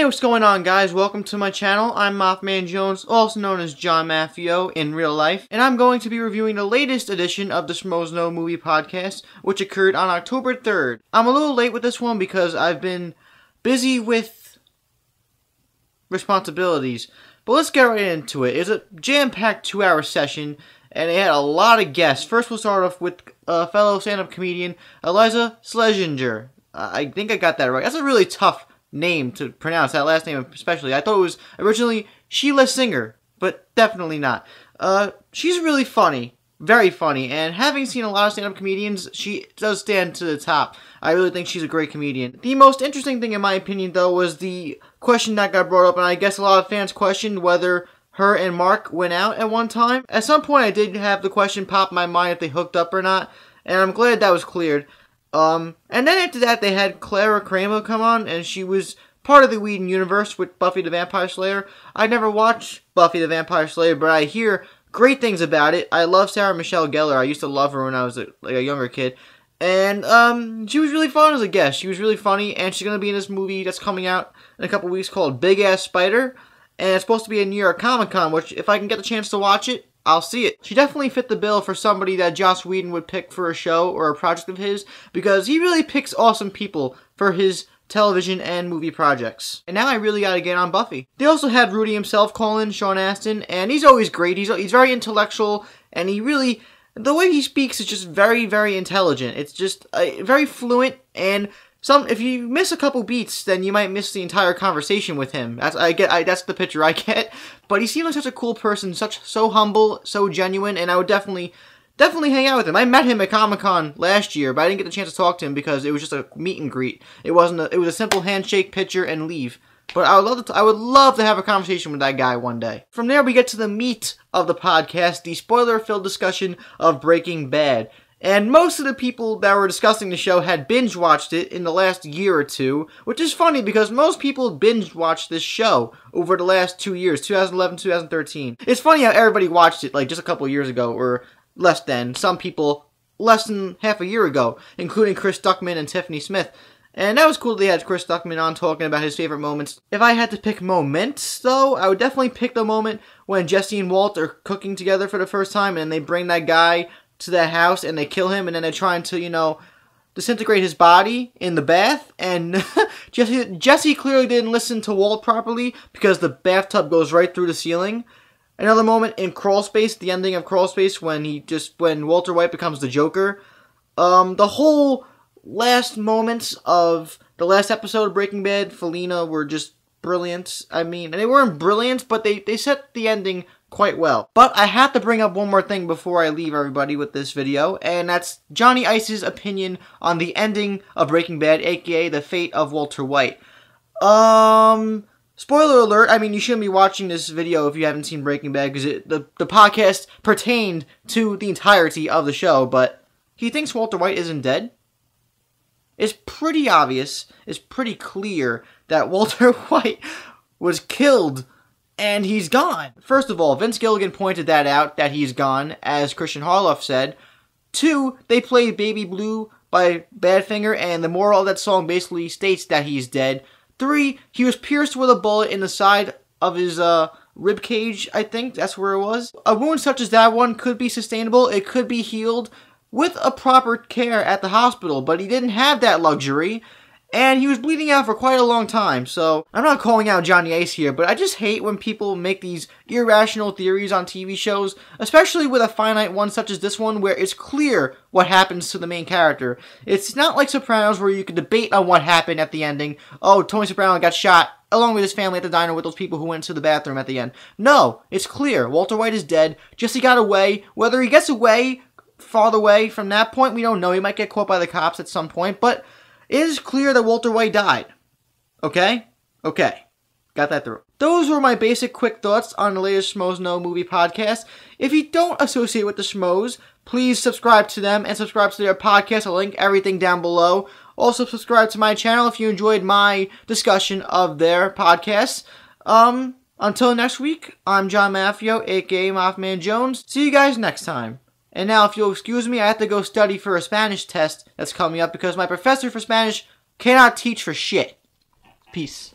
Hey, what's going on, guys? Welcome to my channel. I'm MaffmanJones, also known as John Maffio in real life, and I'm going to be reviewing the latest edition of the Schmoes Know Movie Podcast, which occurred on October 3rd. I'm a little late with this one because I've been busy with responsibilities, but let's get right into it. It's a jam-packed 2-hour session, and it had a lot of guests. First, we'll start off with fellow stand-up comedian Eliza Schlesinger. I think I got that right. That's a really tough name to pronounce, that last name especially. I thought it was originally Sheila Singer, but definitely not. She's really funny, very funny, and having seen a lot of stand-up comedians, she does stand to the top. I really think she's a great comedian. The most interesting thing in my opinion, though, was the question that got brought up, and I guess a lot of fans questioned whether her and Mark went out at one time. At some point, I did have the question pop in my mind if they hooked up or not, and I'm glad that was cleared. And then after that, they had Clara Kramer come on, and she was part of the Whedon universe with Buffy the Vampire Slayer. I never watched Buffy the Vampire Slayer, but I hear great things about it. I love Sarah Michelle Gellar. I used to love her when I was a younger kid. And, she was really fun as a guest. She was really funny, and she's gonna be in this movie that's coming out in a couple weeks called Big Ass Spider. And it's supposed to be a New York Comic Con, which, if I can get the chance to watch it, I'll see it. She definitely fit the bill for somebody that Joss Whedon would pick for a show or a project of his, because he really picks awesome people for his television and movie projects. And now I really gotta get on Buffy. They also had Rudy himself call in, Sean Astin, and he's always great. He's very intellectual, and he really, the way he speaks is just very, very intelligent. It's just very fluent, and if you miss a couple beats, then you might miss the entire conversation with him. That's the picture I get. But he seemed like such a cool person, so humble, so genuine, and I would definitely hang out with him. I met him at Comic-Con last year, but I didn't get the chance to talk to him because it was just a meet and greet. It was a simple handshake, picture, and leave. But I would love to have a conversation with that guy one day. From there, we get to the meat of the podcast, the spoiler-filled discussion of Breaking Bad. And most of the people that were discussing the show had binge-watched it in the last year or two, which is funny because most people binge-watched this show over the last 2 years, 2011, 2013. It's funny how everybody watched it like just a couple years ago, or less than. Some people less than half a year ago, including Chris Duckman and Tiffany Smith. And that was cool that they had Chris Duckman on talking about his favorite moments. If I had to pick moments, though, I would definitely pick the moment when Jesse and Walt are cooking together for the first time, and they bring that guy to that house, and they kill him, and then they're trying to, disintegrate his body in the bath, and Jesse clearly didn't listen to Walt properly, because the bathtub goes right through the ceiling. Another moment in Crawl Space, the ending of Crawl Space, when Walter White becomes the Joker. The whole last moments of the last episode of Breaking Bad, Felina, were just brilliant. I mean, and they weren't brilliant, but they set the ending quite well. But I have to bring up one more thing before I leave everybody with this video, and that's Johnny Ice's opinion on the ending of Breaking Bad, aka the fate of Walter White. Spoiler alert, I mean, you shouldn't be watching this video if you haven't seen Breaking Bad, because the podcast pertained to the entirety of the show, but he thinks Walter White isn't dead. It's pretty obvious, it's pretty clear that Walter White was killed and he's gone. First of all, Vince Gilligan pointed that out, that he's gone, as Christian Harloff said. 2, they played Baby Blue by Badfinger, and the moral of that song basically states that he's dead. 3, he was pierced with a bullet in the side of his rib cage, I think that's where it was. A wound such as that one could be sustainable, it could be healed with a proper care at the hospital, but he didn't have that luxury. And he was bleeding out for quite a long time, so I'm not calling out Johnny Ice here, but I just hate when people make these irrational theories on TV shows, especially with a finite one such as this one, where it's clear what happens to the main character. It's not like Sopranos, where you can debate on what happened at the ending. Oh, Tony Soprano got shot, along with his family at the diner with those people who went to the bathroom at the end. No, it's clear. Walter White is dead. Jesse got away. Whether he gets away, farther away from that point, we don't know. He might get caught by the cops at some point, but it is clear that Walter White died. Okay? Okay. Got that through. Those were my basic quick thoughts on the latest Schmoes Know Movie Podcast. If you don't associate with the Schmoes, please subscribe to them and subscribe to their podcast. I'll link everything down below. Also, subscribe to my channel if you enjoyed my discussion of their podcasts. Until next week, I'm John Maffio, aka MaffmanJones. See you guys next time. And now, if you'll excuse me, I have to go study for a Spanish test that's coming up because my professor for Spanish cannot teach for shit. Peace.